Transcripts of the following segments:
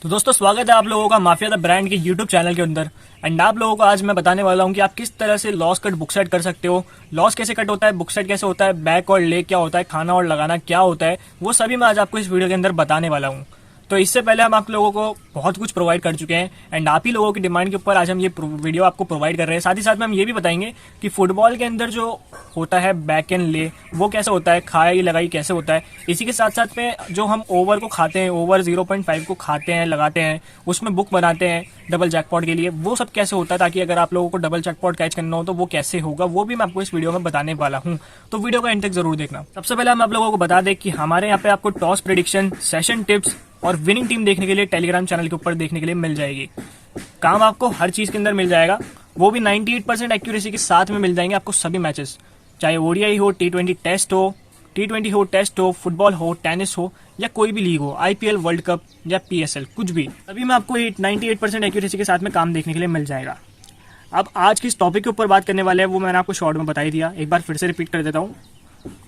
तो दोस्तों स्वागत है आप लोगों का माफिया द ब्रांड के यूट्यूब चैनल के अंदर। एंड आप लोगों को आज मैं बताने वाला हूं कि आप किस तरह से लॉस कट बुक सेट कर सकते हो। लॉस कैसे कट होता है, बुक सेट कैसे होता है, बैक और ले क्या होता है, खाना और लगाना क्या होता है, वो सभी मैं आज आपको इस वीडियो के अंदर बताने वाला हूं। तो इससे पहले हम आप लोगों को बहुत कुछ प्रोवाइड कर चुके हैं एंड आप ही लोगों की डिमांड के ऊपर आज हम ये वीडियो आपको प्रोवाइड कर रहे हैं। साथ ही साथ में हम ये भी बताएंगे कि फुटबॉल के अंदर जो होता है बैक एंड ले वो कैसे होता है, खाई लगाई कैसे होता है। इसी के साथ साथ में जो हम ओवर को खाते हैं, ओवर 0.5 को खाते हैं, लगाते हैं, उसमें बुक बनाते हैं डबल जैकपॉट के लिए, वो सब कैसे होता है, ताकि अगर आप लोगों को डबल जैकपॉट कैच करना हो तो वो कैसे होगा, वो भी मैं आपको इस वीडियो में बताने वाला हूँ। तो वीडियो का एंड तक जरूर देखना। सबसे पहले हम आप लोगों को बता दें कि हमारे यहाँ पे आपको टॉस प्रेडिक्शन, सेशन टिप्स और विनिंग टीम देखने के लिए टेलीग्राम चैनल के ऊपर देखने के लिए मिल जाएगी। काम आपको हर चीज के अंदर मिल जाएगा, वो भी 98% एक्यूरेसी के साथ में मिल जाएंगे आपको सभी मैचेस, चाहे ओडीआई हो, T20 टेस्ट हो, T20 हो, टेस्ट हो, फुटबॉल हो, टेनिस हो या कोई भी लीग हो, आईपीएल, वर्ल्ड कप या पीएसएल, कुछ भी, अभी मैं आपको 98% एक्यूरेसी के साथ में काम देखने के लिए मिल जाएगा। अब आज किस टॉपिक के ऊपर बात करने वाले हैं वो मैंने आपको शॉर्ट में बता ही दिया, एक बार फिर से रिपीट कर देता हूँ।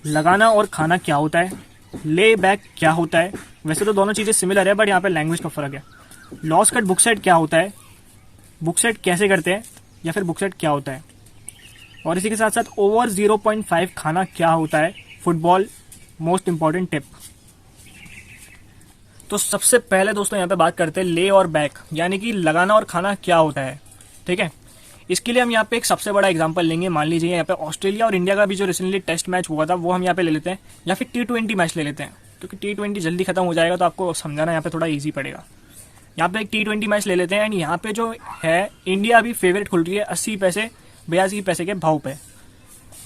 लगाना और खाना क्या होता है, ले बैक क्या होता है, वैसे तो दोनों चीज़ें सिमिलर है बट यहाँ पे लैंग्वेज का फर्क है। लॉस कट बुक सेट क्या होता है, बुक सेट कैसे करते हैं, या फिर बुक सेट क्या होता है, और इसी के साथ साथ ओवर 0.5 खाना क्या होता है, फुटबॉल मोस्ट इंपॉर्टेंट टिप। तो सबसे पहले दोस्तों यहाँ पे बात करते हैं ले और बैक, यानी कि लगाना और खाना क्या होता है। ठीक है, इसके लिए हम यहाँ पे एक सबसे बड़ा एग्जांपल लेंगे। मान लीजिए यहाँ पे ऑस्ट्रेलिया और इंडिया का भी जो रिसेंटली टेस्ट मैच हुआ था वो हम यहाँ पे ले लेते हैं, या फिर T20 मैच ले लेते हैं, क्योंकि T20 जल्दी खत्म हो जाएगा तो आपको समझाना यहाँ पे थोड़ा ईजी पड़ेगा। यहाँ पे एक T20 मैच ले लेते हैं एंड यहाँ पे जो है इंडिया अभी फेवरेट खुल रही है 80 पैसे 82 पैसे के भाव पे।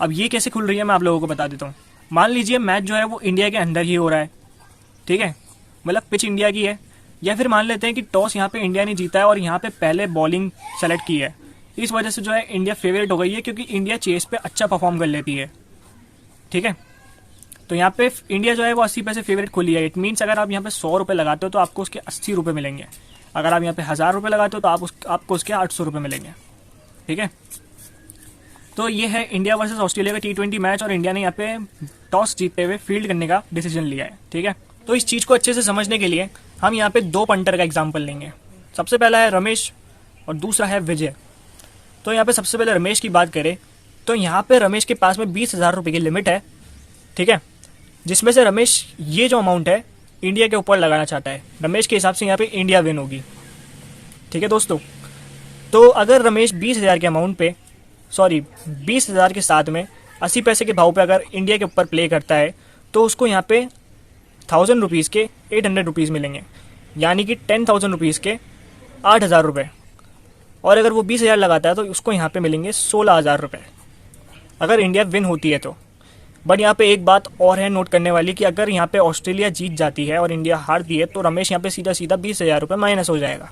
अब ये कैसे खुल रही है मैं आप लोगों को बता देता हूँ। मान लीजिए मैच जो है वो इंडिया के अंदर ही हो रहा है, ठीक है, मतलब पिच इंडिया की है, या फिर मान लेते हैं कि टॉस यहाँ पे इंडिया ने जीता है और यहाँ पे पहले बॉलिंग सेलेक्ट की है, इस वजह से जो है इंडिया फेवरेट हो गई है, क्योंकि इंडिया चेस पे अच्छा परफॉर्म कर लेती है। ठीक है, तो यहाँ पे इंडिया जो है वो 80 पैसे फेवरेट खुली है। इट मीन्स अगर आप यहाँ पे 100 रुपये लगाते हो तो आपको उसके 80 रुपये मिलेंगे, अगर आप यहाँ पे 1000 रुपये लगाते हो तो आपको उसके 800 रुपये मिलेंगे। ठीक है, तो ये है इंडिया वर्सेस ऑस्ट्रेलिया का T20 मैच और इंडिया ने यहाँ पे टॉस जीतते हुए फील्ड करने का डिसीजन लिया है। ठीक है, तो इस चीज़ को अच्छे से समझने के लिए हम यहाँ पे दो पंटर का एग्जाम्पल लेंगे। सबसे पहला है रमेश और दूसरा है विजय। तो यहाँ पे सबसे पहले रमेश की बात करें तो यहाँ पे रमेश के पास में 20,000 रुपये की लिमिट है। ठीक है, जिसमें से रमेश ये जो अमाउंट है इंडिया के ऊपर लगाना चाहता है। रमेश के हिसाब से यहाँ पे इंडिया विन होगी। ठीक है दोस्तों, तो अगर रमेश 20,000 के अमाउंट पे 20,000 के साथ में 80 पैसे के भाव पे अगर इंडिया के ऊपर प्ले करता है तो उसको यहाँ पे 1000 रुपीज़ के 800 रुपीज़ मिलेंगे, यानी कि 10,000 रुपीज़ के 8,000 रुपये। और अगर वो 20,000 लगाता है तो उसको यहाँ पे मिलेंगे 16,000 रुपये, अगर इंडिया विन होती है तो। बट यहाँ पे एक बात और है नोट करने वाली कि अगर यहाँ पे ऑस्ट्रेलिया जीत जाती है और इंडिया हारती है तो रमेश यहाँ पे सीधा सीधा 20,000 रुपये माइनस हो जाएगा।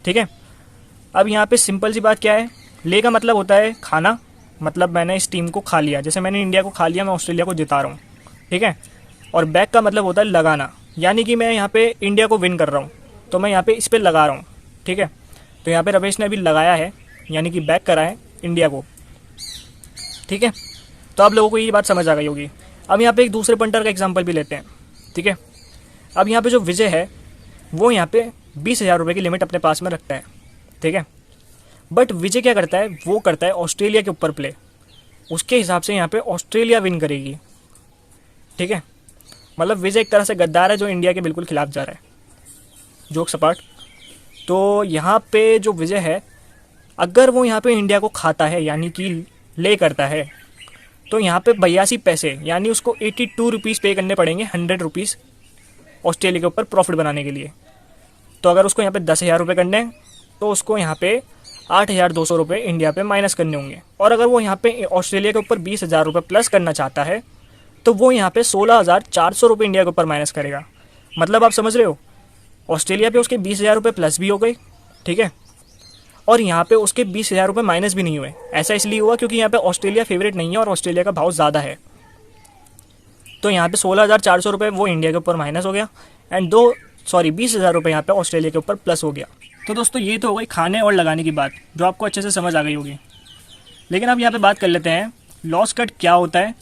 ठीक है, अब यहाँ पे सिंपल सी बात क्या है, ले का मतलब होता है खाना, मतलब मैंने इस टीम को खा लिया, जैसे मैंने इंडिया को खा लिया, मैं ऑस्ट्रेलिया को जिता रहा हूँ। ठीक है, और बैक का मतलब होता है लगाना, यानी कि मैं यहाँ पे इंडिया को विन कर रहा हूँ तो मैं यहाँ पे इस पर लगा रहा हूँ। ठीक है, तो यहाँ पे रमेश ने अभी लगाया है, यानी कि बैक करा है इंडिया को। ठीक है, तो आप लोगों को ये बात समझ आ गई होगी। अब यहाँ पे एक दूसरे पंटर का एग्जांपल भी लेते हैं। ठीक है, अब यहाँ पे जो विजय है वो यहाँ पे 20,000 रुपये की लिमिट अपने पास में रखता है। ठीक है, बट विजय क्या करता है, वो करता है ऑस्ट्रेलिया के ऊपर प्ले, उसके हिसाब से यहाँ पे ऑस्ट्रेलिया विन करेगी। ठीक है, मतलब विजय एक तरह से गद्दार है जो इंडिया के बिल्कुल खिलाफ जा रहा है, जोक सपाट। तो यहाँ पे जो विजय है अगर वो यहाँ पे इंडिया को खाता है, यानी कि ले करता है, तो यहाँ पे 82 पैसे यानी उसको 82 रुपीज़ पे करने पड़ेंगे, 100 रुपीज़ ऑस्ट्रेलिया के ऊपर प्रॉफिट बनाने के लिए। तो अगर उसको यहाँ पे 10,000 रुपये करने हैं तो उसको यहाँ पे 8,200 रुपये इंडिया पे माइनस करने होंगे। और अगर वो यहाँ पे ऑस्ट्रेलिया के ऊपर 20,000 रुपये प्लस करना चाहता है तो वो यहाँ पे 16,400 रुपये इंडिया के ऊपर माइनस करेगा। मतलब आप समझ रहे हो, ऑस्ट्रेलिया पे उसके 20,000 रुपये प्लस भी हो गए। ठीक है, और यहाँ पे उसके 20,000 रुपये माइनस भी नहीं हुए। ऐसा इसलिए हुआ क्योंकि यहाँ पे ऑस्ट्रेलिया फेवरेट नहीं है और ऑस्ट्रेलिया का भाव ज़्यादा है। तो यहाँ पे 16,400 रुपये वो इंडिया के ऊपर माइनस हो गया एंड 20,000 रुपये यहाँ पे ऑस्ट्रेलिया के ऊपर प्लस हो गया। तो दोस्तों ये तो हो गई खाने और लगाने की बात, जो आपको अच्छे से समझ आ गई होगी। लेकिन अब यहाँ पे बात कर लेते हैं लॉस कट क्या होता है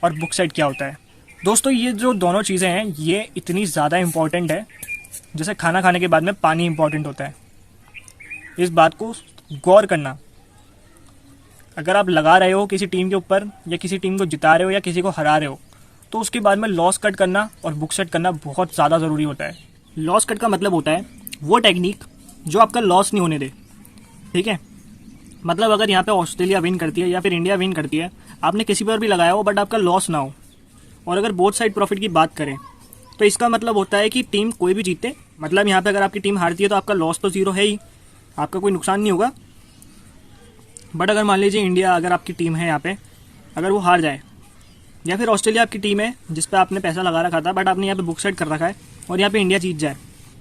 और बुक सेट क्या होता है। दोस्तों ये जो दोनों चीज़ें हैं ये इतनी ज़्यादा इंपॉर्टेंट है जैसे खाना खाने के बाद में पानी इंपॉर्टेंट होता है, इस बात को गौर करना। अगर आप लगा रहे हो किसी टीम के ऊपर या किसी टीम को जिता रहे हो या किसी को हरा रहे हो, तो उसके बाद में लॉस कट करना और बुक सेट करना बहुत ज़्यादा ज़रूरी होता है। लॉस कट का मतलब होता है वो टेक्निक जो आपका लॉस नहीं होने दे, ठीक है। मतलब अगर यहाँ पे ऑस्ट्रेलिया विन करती है या फिर इंडिया विन करती है, आपने किसी पर भी लगाया हो बट आपका लॉस ना हो, और अगर बोथ साइड प्रॉफिट की बात करें तो इसका मतलब होता है कि टीम कोई भी जीते, मतलब यहाँ पे अगर आपकी टीम हारती है तो आपका लॉस तो जीरो है ही, आपका कोई नुकसान नहीं होगा। बट अगर मान लीजिए इंडिया, अगर आपकी टीम है यहाँ पे, अगर वो हार जाए, या फिर ऑस्ट्रेलिया आपकी टीम है जिस पे आपने पैसा लगा रखा था बट आपने यहाँ पे बुक सेट कर रखा है और यहाँ पे इंडिया जीत जाए,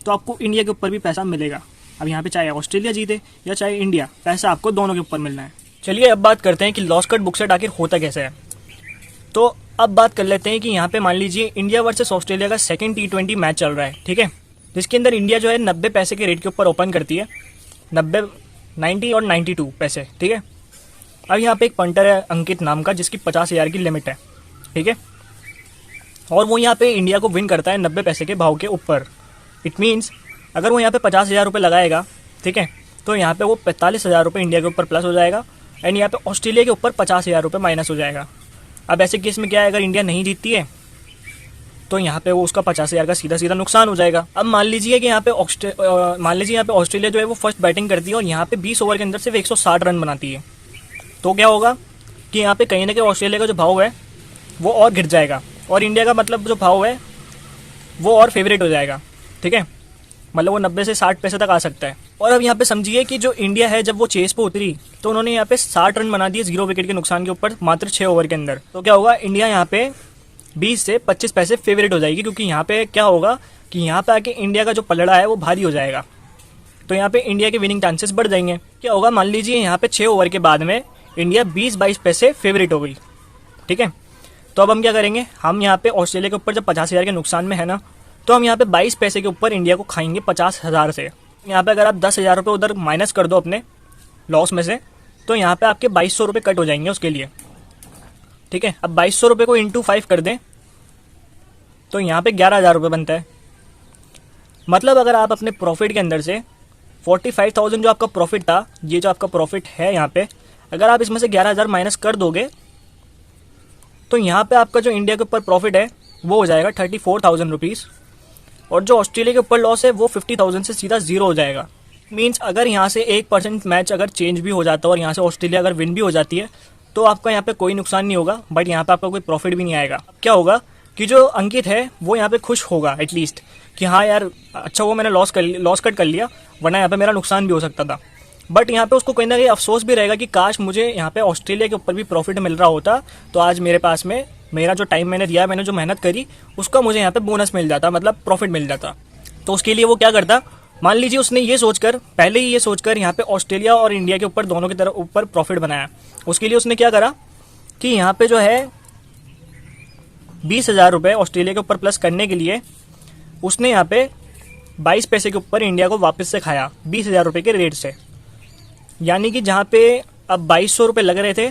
तो आपको इंडिया के ऊपर भी पैसा मिलेगा। अब यहाँ पे चाहे ऑस्ट्रेलिया जीते या चाहे इंडिया, पैसा आपको दोनों के ऊपर मिलना है। चलिए अब बात करते हैं कि लॉस कट बुक सेट आखिर होता कैसे है। तो अब बात कर लेते हैं कि यहाँ पे मान लीजिए इंडिया वर्सेस ऑस्ट्रेलिया का सेकंड T20 मैच चल रहा है, ठीक है, जिसके अंदर इंडिया जो है 90 पैसे के रेट के ऊपर ओपन करती है, 90 और 92 पैसे, ठीक है। अब यहाँ पे एक पंटर है अंकित नाम का, जिसकी 50,000 की लिमिट है, ठीक है, और वो यहाँ पे इंडिया को विन करता है 90 पैसे के भाव के ऊपर। इट मीन्स अगर वो यहाँ पे 50,000 रुपये लगाएगा, ठीक है, तो यहाँ पे वो 45,000 रुपये इंडिया के ऊपर प्लस हो जाएगा एंड यहाँ पे ऑस्ट्रेलिया के ऊपर 50,000 रुपये माइनस हो जाएगा। अब ऐसे केस में क्या है, अगर इंडिया नहीं जीतती है तो यहाँ पे वो उसका 50,000 का सीधा सीधा नुकसान हो जाएगा। अब मान लीजिए कि यहाँ पे ऑस्ट्रेलिया जो है वो फर्स्ट बैटिंग करती है और यहाँ पे 20 ओवर के अंदर सिर्फ 160 रन बनाती है, तो क्या होगा कि यहाँ पे कहीं ना कहीं ऑस्ट्रेलिया का जो भाव है वो और गिर जाएगा और इंडिया का मतलब जो भाव है वो और फेवरेट हो जाएगा, ठीक है, मतलब वो 90 से 60 पैसे तक आ सकता है। और अब यहाँ पे समझिए कि जो इंडिया है जब वो चेस पे उतरी तो उन्होंने यहाँ पे 60 रन बना दिए 0 विकेट के नुकसान के ऊपर मात्र 6 ओवर के अंदर। तो क्या होगा, इंडिया यहाँ पे 20 से 25 पैसे फेवरेट हो जाएगी, क्योंकि यहाँ पे क्या होगा कि यहाँ पे आके इंडिया का जो पलड़ा है वो भारी हो जाएगा, तो यहाँ पे इंडिया के विनिंग चांसेस बढ़ जाएंगे। क्या होगा, मान लीजिए यहाँ पे 6 ओवर के बाद में इंडिया 20-22 पैसे फेवरेट हो गई, ठीक है, तो अब हम क्या करेंगे, हम यहाँ पे ऑस्ट्रेलिया के ऊपर जब 50,000 के नुकसान में है ना, तो हम यहाँ पे 22 पैसे के ऊपर इंडिया को खाएंगे 50,000 से। यहाँ पे अगर आप 10,000 रुपये उधर माइनस कर दो अपने लॉस में से, तो यहाँ पे आपके 2200 रुपये कट हो जाएंगे उसके लिए, ठीक है। अब 2200 रुपये को इंटू 5 कर दें तो यहाँ पे 11,000 रुपये बनता है। मतलब अगर आप अपने प्रॉफिट के अंदर से 45,000 जो आपका प्रॉफिट था, ये जो आपका प्रॉफिट है यहाँ पे, अगर आप इसमें से 11,000 माइनस कर दोगे तो यहाँ पे आपका जो इंडिया के ऊपर प्रॉफिट है वो हो जाएगा 34,000 रुपीज़, और जो ऑस्ट्रेलिया के ऊपर लॉस है वो 50,000 से सीधा जीरो हो जाएगा। मीन्स अगर यहाँ से 1% मैच अगर चेंज भी हो जाता है और यहाँ से ऑस्ट्रेलिया अगर विन भी हो जाती है तो आपका यहाँ पे कोई नुकसान नहीं होगा, बट यहाँ पे आपका कोई प्रॉफिट भी नहीं आएगा। क्या होगा कि जो अंकित है वो यहाँ पे खुश होगा एटलीस्ट कि हाँ यार अच्छा वो मैंने लॉस कट कर लिया, वरना यहाँ पे मेरा नुकसान भी हो सकता था। बट यहाँ पे उसको कहीं ना कहीं अफसोस भी रहेगा कि काश मुझे यहाँ पे ऑस्ट्रेलिया के ऊपर भी प्रॉफिट मिल रहा होता, तो आज मेरे पास में मेरा जो टाइम मैंने दिया, मैंने जो मेहनत करी, उसका मुझे यहाँ पे बोनस मिल जाता, मतलब प्रॉफिट मिल जाता। तो उसके लिए वो क्या करता, मान लीजिए उसने ये सोचकर पहले ही ये सोचकर यहाँ पे ऑस्ट्रेलिया और इंडिया के ऊपर दोनों की तरफ ऊपर प्रॉफिट बनाया। उसके लिए उसने क्या करा कि यहाँ पे जो है 20,000 रुपये ऑस्ट्रेलिया के ऊपर प्लस करने के लिए उसने यहाँ पे 22 पैसे के ऊपर इंडिया को वापस से खाया 20,000 रुपये के रेट से। यानी कि जहाँ पे अब 2,200 रुपये लग रहे थे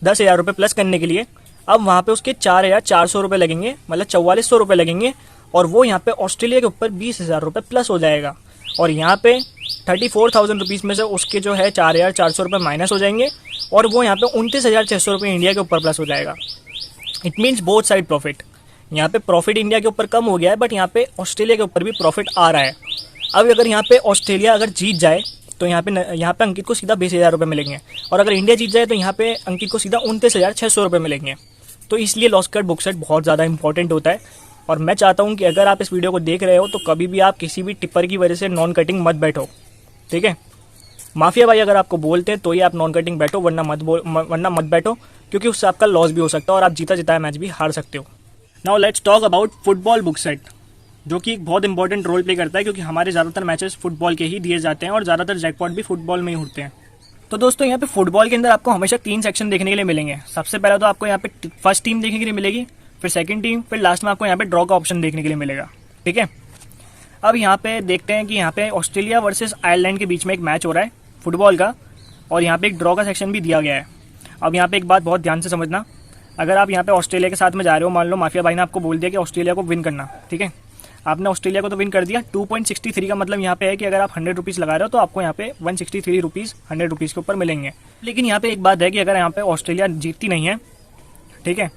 10,000 रुपये प्लस करने के लिए, अब वहाँ पे उसके 4,400 रुपये लगेंगे, मतलब 4,400 रुपये लगेंगे, और वो यहाँ पे ऑस्ट्रेलिया के ऊपर 20,000 रुपये प्लस हो जाएगा। और यहाँ पे 34,000 रुपीज़ में से उसके जो है 4,400 रुपये माइनस हो जाएंगे और वो यहाँ पे 29,600 रुपये इंडिया के ऊपर प्लस हो जाएगा। It means both side profit. यहाँ पे प्रॉफिट इंडिया के ऊपर कम हो गया है, बट यहाँ पे ऑस्ट्रेलिया के ऊपर भी प्रॉफिट आ रहा है। अब अगर यहाँ पे ऑस्ट्रेलिया अगर जीत जाए तो यहाँ पे अंकित को सीधा 20,000 रुपये मिलेंगे, और अगर इंडिया जीत जाए तो यहाँ पे अंकित को सीधा 29,600 रुपये मिलेंगे। तो इसलिए लॉस कट बुक सेट बहुत ज़्यादा इंपॉर्टेंट होता है। और मैं चाहता हूँ कि अगर आप इस वीडियो को देख रहे हो तो कभी भी आप किसी भी टिप्पर की वजह से नॉन कटिंग मत बैठो, ठीक है। माफिया भाई अगर आपको बोलते हैं तो ही आप नॉन कटिंग बैठो, वरना मत बैठो, क्योंकि उससे आपका लॉस भी हो सकता है और आप जीता जिताया मैच भी हार सकते हो। Now let's talk about football book set, जो कि एक बहुत इंपॉर्टेंट रोल प्ले करता है, क्योंकि हमारे ज़्यादातर मैचेस फुटबॉल के ही दिए जाते हैं और ज़्यादातर जैकपॉट भी फुटबॉल में ही उठते हैं। तो दोस्तों यहाँ पे फुटबॉल के अंदर आपको हमेशा 3 सेक्शन देखने के लिए मिलेंगे। सबसे पहला तो आपको यहाँ पे फर्स्ट टीम देखने के लिए मिलेगी, फिर सेकंड टीम, फिर लास्ट में आपको यहाँ पे ड्रॉ का ऑप्शन देखने के लिए मिलेगा, ठीक है। अब यहाँ पे देखते हैं कि यहाँ पे ऑस्ट्रेलिया वर्सेस आयरलैंड के बीच में एक मैच हो रहा है फुटबॉल का, और यहाँ पे एक ड्रॉ का सेक्शन भी दिया गया है। अब यहाँ पे एक बात बहुत ध्यान से समझना, अगर आप यहाँ पे ऑस्ट्रेलिया के साथ में जा रहे हो, मान लो माफिया भाई ने आपको बोल दिया कि ऑस्ट्रेलिया को विन करना, ठीक है। आपने ऑस्ट्रेलिया को तो विन कर दिया। 2.63 का मतलब यहाँ पे है कि अगर आप 100 रुपीज़ लगा रहे हो तो आपको यहाँ पे 163 रुपीज़ 100 रुपीज़ के ऊपर मिलेंगे। लेकिन यहाँ पे एक बात है कि अगर यहाँ पे ऑस्ट्रेलिया जीतती नहीं है, ठीक है,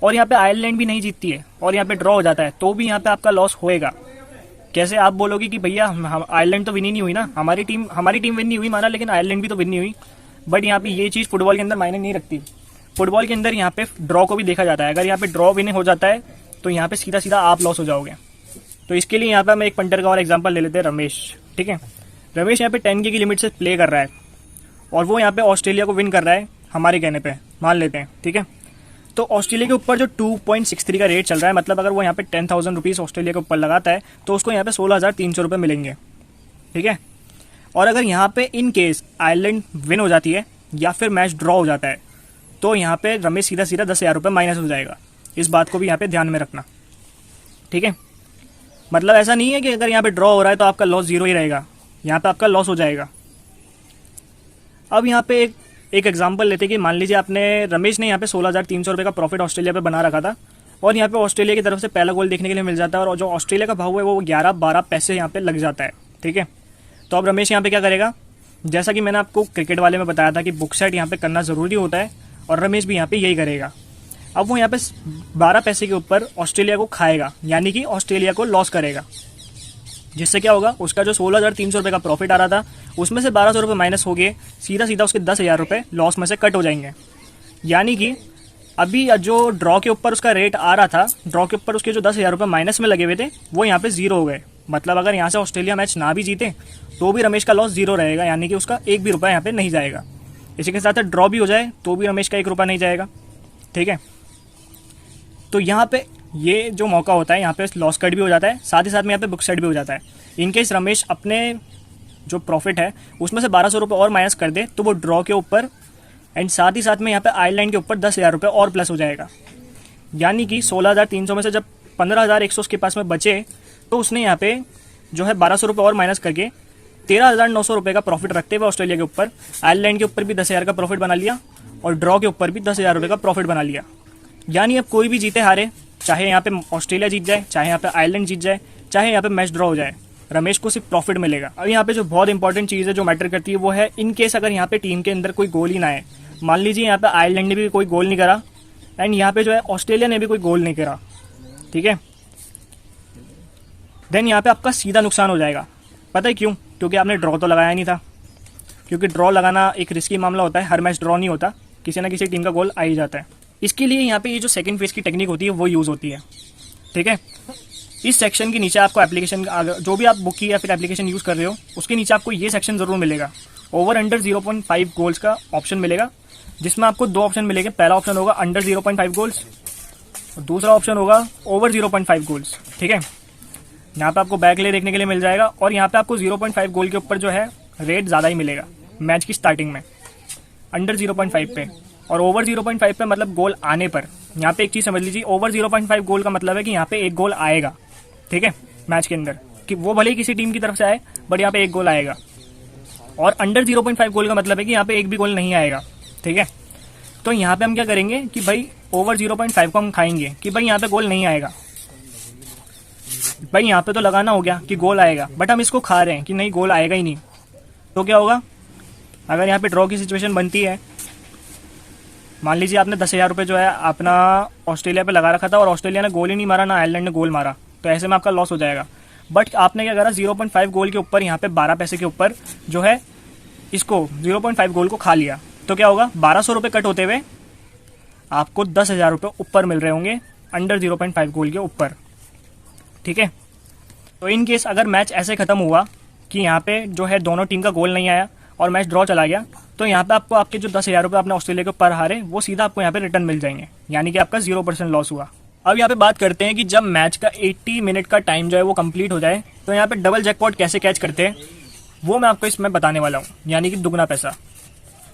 और यहाँ पे आयरलैंड भी नहीं जीतती है और यहाँ पे ड्रॉ हो जाता है, तो भी यहाँ पे आपका लॉस होएगा। कैसे? आप बोलोगे कि भैया आयरलैंड तो विन ही नहीं हुई ना, हमारी टीम विन नहीं हुई माना, लेकिन आयरलैंड भी तो विन नहीं हुई। बट यहाँ पे ये चीज़ फुटबॉल के अंदर मायने नहीं रखती। फुटबॉल के अंदर यहाँ पे ड्रॉ को भी देखा जाता है। अगर यहाँ पे ड्रॉ विन हो जाता है तो यहाँ पे सीधा सीधा आप लॉस हो जाओगे। तो इसके लिए यहाँ पे हम एक पंटर का और एग्जांपल ले लेते हैं, रमेश। ठीक है, रमेश यहाँ पे 10K की लिमिट से प्ले कर रहा है और वो यहाँ पे ऑस्ट्रेलिया को विन कर रहा है हमारे कहने पे, मान लेते हैं। ठीक है, तो ऑस्ट्रेलिया के ऊपर जो 2.63 का रेट चल रहा है, मतलब अगर वो यहाँ पे 10,000 रुपीज़ ऑस्ट्रेलिया के ऊपर लगाता है तो उसको यहाँ पे 16,300 रुपये मिलेंगे। ठीक है, और अगर यहाँ पे इन केस आयरलैंड विन हो जाती है या फिर मैच ड्रॉ हो जाता है तो यहाँ पे रमेश सीधा सीधा 10,000 रुपये माइनस हो जाएगा। इस बात को भी यहाँ पे ध्यान में रखना। ठीक है, मतलब ऐसा नहीं है कि अगर यहाँ पे ड्रॉ हो रहा है तो आपका लॉस जीरो ही रहेगा, यहाँ पे आपका लॉस हो जाएगा। अब यहाँ पे एक एग्जांपल लेते हैं कि मान लीजिए आपने रमेश ने यहाँ पे 16,300 रुपये का प्रॉफिट ऑस्ट्रेलिया पे बना रखा था और यहाँ पे ऑस्ट्रेलिया की तरफ से पहला गोल देखने के लिए मिल जाता है और जो ऑस्ट्रेलिया का भाव है वो 11-12 पैसे यहाँ पे लग जाता है। ठीक है, तो अब रमेश यहाँ पे क्या करेगा? जैसा कि मैंने आपको क्रिकेट वाले में बताया था कि बुक सेट यहाँ पे करना ज़रूरी होता है और रमेश भी यहाँ पे यही करेगा। अब वो यहाँ पे 12 पैसे के ऊपर ऑस्ट्रेलिया को खाएगा, यानी कि ऑस्ट्रेलिया को लॉस करेगा, जिससे क्या होगा, उसका जो 16,300 रुपये का प्रॉफिट आ रहा था उसमें से 1,200 रुपये माइनस हो गए, सीधा सीधा उसके 10,000 रुपये लॉस में से कट हो जाएंगे। यानी कि अभी जो ड्रॉ के ऊपर उसका रेट आ रहा था, ड्रॉ के ऊपर उसके जो 10,000 रुपये माइनस में लगे हुए थे वो यहाँ पे जीरो हो गए। मतलब अगर यहाँ से ऑस्ट्रेलिया मैच ना भी जीते तो भी रमेश का लॉस जीरो रहेगा, यानी कि उसका एक भी रुपया यहाँ पे नहीं जाएगा। इसी के साथ ड्रॉ भी हो जाए तो भी रमेश का 1 रुपया नहीं जाएगा। ठीक है, तो यहाँ पे ये जो मौका होता है यहाँ पे लॉस कट भी हो जाता है, साथ ही साथ में यहाँ पे बुक सेट भी हो जाता है। इनकेस रमेश अपने जो प्रॉफिट है उसमें से 1,200 रुपये और माइनस कर दे तो वो ड्रॉ के ऊपर एंड साथ ही साथ में यहाँ पे आयरलैंड के ऊपर 10,000 रुपये और प्लस हो जाएगा। यानी कि 16,300 में से जब 15,100 उसके पास में बचे तो उसने यहाँ पे जो है 1,200 रुपये और माइनस करके 13,900 रुपये का प्रॉफिट रखते हुए ऑस्ट्रेलिया के ऊपर, आयरलैंड के ऊपर भी 10,000 का प्रॉफिट बना लिया और ड्रॉ के ऊपर भी 10,000 रुपये का प्रॉफिट बना लिया। यानी अब कोई भी जीते हारे, चाहे यहाँ पे ऑस्ट्रेलिया जीत जाए, चाहे यहाँ पे आयरलैंड जीत जाए, चाहे यहाँ पे मैच ड्रॉ हो जाए, रमेश को सिर्फ प्रॉफिट मिलेगा। अब यहाँ पे जो बहुत इंपॉर्टेंट चीज़ है जो मैटर करती है वो है इन केस अगर यहाँ पे टीम के अंदर कोई गोल ही ना आए, मान लीजिए यहाँ पे आयरलैंड ने भी कोई गोल नहीं करा एंड यहाँ पे जो है ऑस्ट्रेलिया ने भी कोई गोल नहीं करा, ठीक है, देन यहाँ पे आपका सीधा नुकसान हो जाएगा। पता है क्यों? क्योंकि आपने ड्रॉ तो लगाया नहीं था, क्योंकि ड्रॉ लगाना एक रिस्की मामला होता है, हर मैच ड्रॉ नहीं होता, किसी ना किसी टीम का गोल आ ही जाता है। इसके लिए यहाँ पे ये जो सेकंड फेज की टेक्निक होती है वो यूज़ होती है। ठीक है, इस सेक्शन के नीचे आपको एप्लीकेशन जो भी आप बुक की या फिर एप्लीकेशन यूज़ कर रहे हो उसके नीचे आपको ये सेक्शन ज़रूर मिलेगा। ओवर अंडर 0.5 गोल्स का ऑप्शन मिलेगा, जिसमें आपको 2 ऑप्शन मिलेंगे। पहला ऑप्शन होगा अंडर 0.5 गोल्स और दूसरा ऑप्शन होगा ओवर 0.5 गोल्स। ठीक है, यहाँ पे आपको बैक ले देखने के लिए मिल जाएगा और यहाँ पे आपको 0.5 गोल के ऊपर जो है रेट ज़्यादा ही मिलेगा मैच की स्टार्टिंग में, अंडर 0.5 पे, और ओवर 0.5 पे मतलब गोल आने पर। यहाँ पे एक चीज़ समझ लीजिए, ओवर 0.5 गोल का मतलब है कि यहाँ पे एक गोल आएगा, ठीक है, मैच के अंदर, कि वो भले ही किसी टीम की तरफ से आए बट यहाँ पे एक गोल आएगा। और अंडर 0.5 गोल का मतलब है कि यहाँ पे एक भी गोल नहीं आएगा। ठीक है, तो यहाँ पे हम क्या करेंगे कि भाई ओवर 0.5 को हम खाएंगे कि भाई यहाँ पे गोल नहीं आएगा। भाई यहाँ पे तो लगाना हो गया कि गोल आएगा, बट हम इसको खा रहे हैं कि नहीं गोल आएगा ही नहीं, तो क्या होगा? अगर यहाँ पे ड्रॉ की सिचुएशन बनती है, मान लीजिए आपने 10,000 रुपये जो है अपना ऑस्ट्रेलिया पे लगा रखा था और ऑस्ट्रेलिया ने गोल ही नहीं मारा, ना आयरलैंड ने गोल मारा, तो ऐसे में आपका लॉस हो जाएगा। बट आपने क्या करा, 0.5 गोल के ऊपर यहाँ पे 12 पैसे के ऊपर जो है इसको 0.5 गोल को खा लिया, तो क्या होगा? 1,200 रुपये कट होते हुए आपको 10,000 रुपये ऊपर मिल रहे होंगे अंडर 0.5 गोल के ऊपर। ठीक है, तो इन केस अगर मैच ऐसे ख़त्म हुआ कि यहाँ पे जो है दोनों टीम का गोल नहीं आया और मैच ड्रॉ चला गया, तो यहाँ पे आपको आपके जो 10,000 रुपये आपने ऑस्ट्रेलिया के ऊपर हारे वो सीधा आपको यहाँ पे रिटर्न मिल जाएंगे, यानी कि आपका 0% लॉस हुआ। अब यहाँ पे बात करते हैं कि जब मैच का 80 मिनट का टाइम जो है वो कंप्लीट हो जाए तो यहाँ पे डबल जैकपॉट कैसे कैच करते हैं वो मैं आपको इसमें बताने वाला हूँ, यानी कि दुगना पैसा।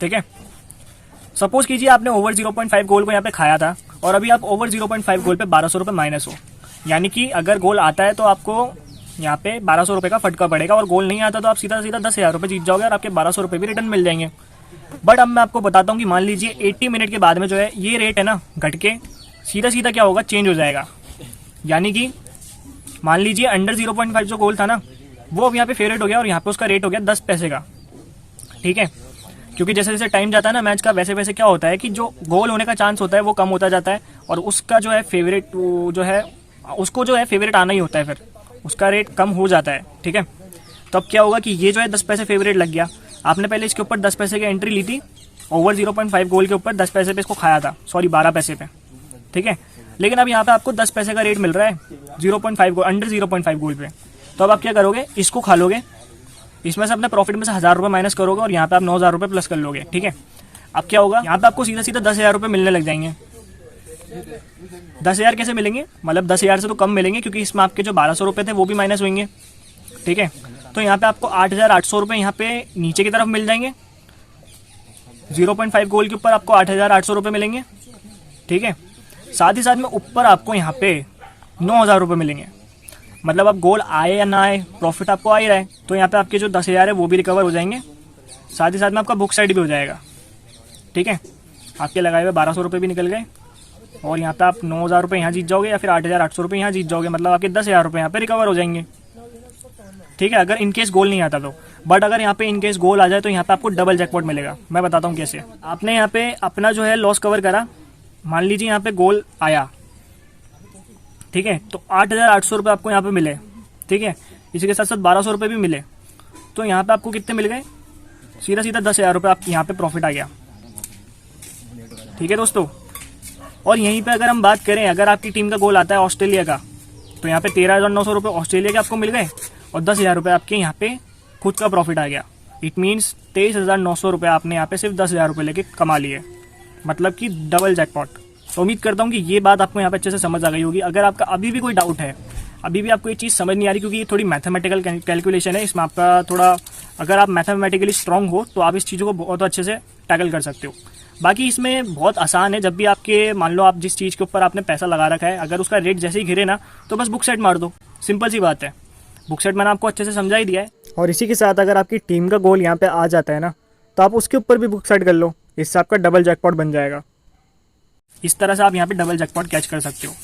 ठीक है, सपोज कीजिए आपने ओवर 0.5 गोल को यहाँ पे खाया था और अभी आप ओवर 0.5 गोल पे 1,200 रुपये माइनस हो, यानी कि अगर गोल आता है तो आपको यहाँ पे 1,200 रुपये का फटका पड़ेगा और गोल नहीं आता तो आप सीधा सीधा 10,000 रुपये जीत जाओगे और आपके 1,200 रुपये भी रिटर्न मिल जाएंगे। बट अब मैं आपको बताता हूँ कि मान लीजिए 80 मिनट के बाद में जो है ये रेट है ना घट के सीधा सीधा क्या होगा, चेंज हो जाएगा। यानी कि मान लीजिए अंडर 0.5 जो गोल था ना, वो अब यहाँ पे फेवरेट हो गया और यहाँ पे उसका रेट हो गया 10 पैसे का। ठीक है, क्योंकि जैसे जैसे टाइम जाता है ना मैच का, वैसे वैसे क्या होता है कि जो गोल होने का चांस होता है वो कम होता जाता है, और उसका जो है फेवरेट जो है उसको जो है फेवरेट आना ही होता है, फिर उसका रेट कम हो जाता है। ठीक है, तो अब क्या होगा कि ये जो है 10 पैसे फेवरेट लग गया। आपने पहले इसके ऊपर 10 पैसे की एंट्री ली थी, ओवर 0.5 गोल के ऊपर 10 पैसे पे इसको खाया था, सॉरी 12 पैसे पे। ठीक है, लेकिन अब यहाँ पे आपको 10 पैसे का रेट मिल रहा है 0.5 गोल, अंडर 0.5 गोल पे। तो अब आप क्या करोगे, इसको खा लोगे, इसमें से अपने प्रॉफिट में से 1000 रुपये माइनस करोगे और यहाँ पे आप 9000 रुपये प्लस कर लोगे। ठीक है, अब क्या होगा, यहाँ पे आपको सीधा सीधा 10,000 रुपये मिलने लग जाएंगे। 10,000 कैसे मिलेंगे, मतलब 10,000 से तो कम मिलेंगे, क्योंकि इसमें आपके जो 1200 रुपये थे वो भी माइनस होंगे। ठीक है, तो यहाँ पे आपको 8,800 रुपये यहाँ पे नीचे की तरफ मिल जाएंगे। 0.5 गोल के ऊपर आपको 8,800 रुपये मिलेंगे। ठीक है, साथ ही साथ में ऊपर आपको यहाँ पे 9,000 रुपये मिलेंगे। मतलब अब गोल आए या ना आए, प्रॉफिट आपको आ ही रहा है, तो यहाँ पे आपके जो 10,000 है वो भी रिकवर हो जाएंगे, साथ ही साथ में आपका बुक साइड भी हो जाएगा। ठीक है, आपके लगाए हुए 1200 रुपये भी निकल गए, और यहाँ पे आप 9,000 रुपये यहाँ जीत जाओगे, या फिर 8,800 रुपये यहाँ जीत जाओगे, मतलब आपके 10,000 रुपये यहाँ पे रिकवर हो जाएंगे। ठीक है, अगर इनकेस गोल नहीं आता तो। बट अगर यहाँ पे इनकेस गोल आ जाए तो यहाँ पे आपको डबल जैकपॉट मिलेगा। मैं बताता हूँ कैसे। आपने यहाँ पे अपना जो है लॉस कवर करा, मान लीजिए यहाँ पे गोल आया, ठीक है, तो 8,800 रुपये आपको यहाँ पे मिले। ठीक है, इसी के साथ साथ 1,200 रुपये भी मिले, तो यहाँ पे आपको कितने मिल गए, सीधा सीधा 10,000 रुपये आप यहाँ पे प्रॉफिट आ गया। ठीक है दोस्तों, और यहीं पे अगर हम बात करें, अगर आपकी टीम का गोल आता है ऑस्ट्रेलिया का, तो यहाँ पे 13,900 रुपये ऑस्ट्रेलिया के आपको मिल गए, और 10,000 रुपये आपके यहाँ पे खुद का प्रॉफिट आ गया। इट मीन्स 23,900 रुपये आपने यहाँ पे सिर्फ 10,000 रुपये लेके कमा लिए, मतलब कि डबल जैकपॉट। तो उम्मीद करता हूँ कि ये बात आपको यहाँ पे अच्छे से समझ आ गई होगी। अगर आपका अभी भी कोई डाउट है, अभी भी आपको ये चीज़ समझ नहीं आ रही, क्योंकि ये थोड़ी मैथमेटिकल कैलकुलेशन है, इसमें आपका थोड़ा, अगर आप मैथमेटिकली स्ट्रांग हो तो आप इस चीज़ों को बहुत अच्छे से टैकल कर सकते हो। बाकी इसमें बहुत आसान है, जब भी आपके, मान लो आप जिस चीज़ के ऊपर आपने पैसा लगा रखा है, अगर उसका रेट जैसे ही गिरे ना, तो बस बुक साइड मार दो, सिंपल सी बात है। बुक साइड मैंने आपको अच्छे से समझा ही दिया है। और इसी के साथ अगर आपकी टीम का गोल यहाँ पे आ जाता है ना, तो आप उसके ऊपर भी बुक साइड कर लो, इससे आपका डबल जैकपॉट बन जाएगा। इस तरह से आप यहाँ पे डबल जैकपॉट कैच कर सकते हो।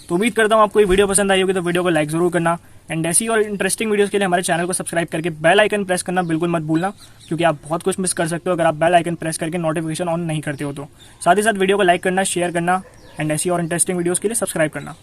तो उम्मीद करता हूँ आपको ये वीडियो पसंद आई होगी, तो वीडियो को लाइक जरूर करना, एंड ऐसी और इंटरेस्टिंग वीडियोस के लिए हमारे चैनल को सब्सक्राइब करके बेल आइकन प्रेस करना बिल्कुल मत भूलना, क्योंकि आप बहुत कुछ मिस कर सकते हो अगर आप बेल आइकन प्रेस करके नोटिफिकेशन ऑन नहीं करते हो तो। साथ ही साथ वीडियो को लाइक करना, शेयर करना, एंड ऐसी और इंटरेस्टिंग वीडियोस के लिए सब्सक्राइब करना।